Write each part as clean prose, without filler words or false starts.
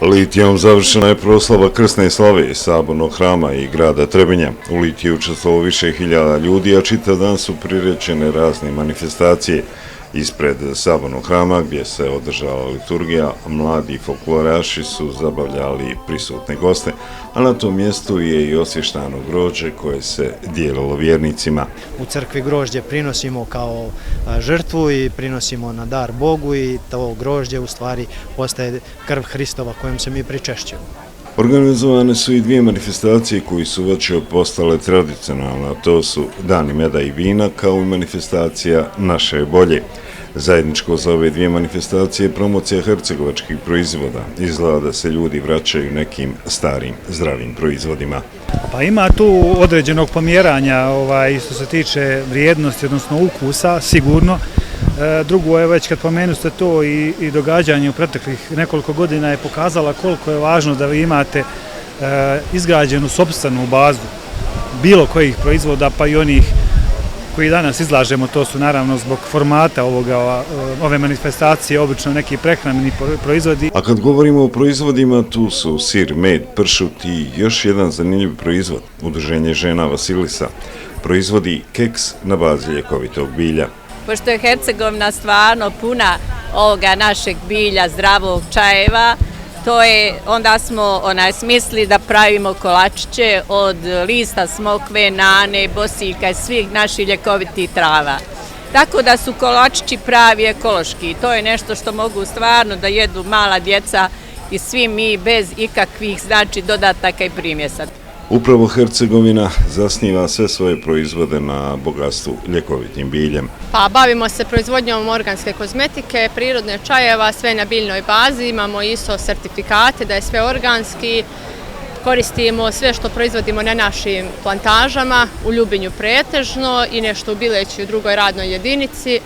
Litijom završena je proslava krsne slave Sabornog hrama i grada Trebinja. U Litiji je učestvovalo više hiljada ljudi, a čitav dan su priređene razne manifestacije. Ispred Sabornog hrama, gdje se održala liturgija, mladi folkloraši su zabavljali prisutne goste, a na tom mjestu je i osvještano grožđe koje se dijelilo vjernicima. U crkvi grožđe prinosimo kao žrtvu i prinosimo na dar Bogu i to grožđe u stvari postaje krv Hristova kojom se mi pričešćujemo. Organizovane su i dvije manifestacije koji su već postale tradicionalne, a to su Dani meda i vina kao i manifestacija Naše je bolje. Zajedničko za ove dvije manifestacije je promocija hercegovačkih proizvoda. Izgleda da se ljudi vraćaju nekim starim, zdravim proizvodima. Pa ima tu određenog pomjeranja što se tiče vrijednosti, odnosno ukusa, sigurno. Drugo je već kad pomenu ste to i događanje u proteklih nekoliko godina je pokazala koliko je važno da vi imate izgrađenu sopstvenu bazu bilo kojih proizvoda, pa i onih koji danas izlažemo, to su naravno zbog formata ove manifestacije obično neki prehrambeni proizvodi. A kad govorimo o proizvodima, tu su sir, med, pršut i još jedan zanimljiv proizvod. Udruženje žena Vasilisa proizvodi keks na bazi ljekovitog bilja. Pošto je Hercegovina stvarno puna ovoga našeg bilja, zdravog čajeva, onda smo smislili da pravimo kolačiće od lista smokve, nane, bosiljka i svih naših ljekovitih trava. Tako da su kolačići pravi ekološki. To je nešto što mogu stvarno da jedu mala djeca i svi mi bez ikakvih dodataka i primjesa. Upravo Hercegovina zasniva sve svoje proizvode na bogatstvu ljekovitim biljem. Pa bavimo se proizvodnjom organske kozmetike, prirodne čajeva, sve na biljnoj bazi, imamo ISO sertifikate da je sve organski, koristimo sve što proizvodimo na našim plantažama, u Ljubinju pretežno i nešto u Bileći u drugoj radnoj jedinici.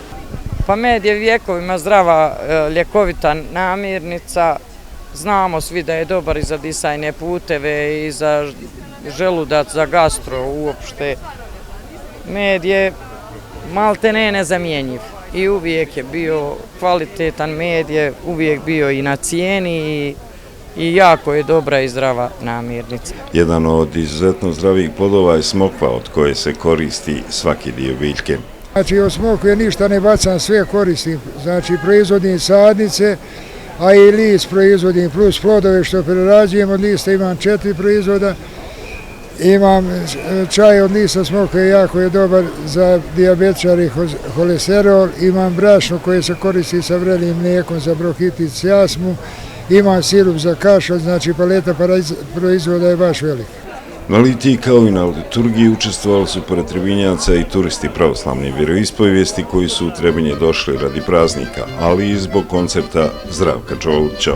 Pa med je vjekovima zdrava ljekovita namirnica. Znamo svi da je dobar i za disajne puteve i za želudac, za gastro uopšte. Med je maltene nezamjenjiv i uvijek je bio kvalitetan med, je uvijek bio i na cijeni i jako je dobra i zdrava namirnica. Jedan od izuzetno zdravih plodova je smokva od koje se koristi svaki dio biljke. Znači od smokve ništa ne bacam, sve koristim. Znači proizvodim sadnice, a i list proizvodim plus plodove što prerađujem. Od lista imam 4 proizvoda. Imam čaj od lista smokve, jako je dobar za dijabetičare i holesterol. Imam brašno koje se koristi sa vrelim mlijekom za bronhitis i astmu. Imam sirup za kašalj, znači paleta proizvoda je baš velika. Na Litiji kao i na liturgiji učestvovali su pored Trebinjaca i turisti pravoslavne vjeroispovijesti koji su u Trebinje došli radi praznika, ali i zbog koncerta Zdravka Čolića.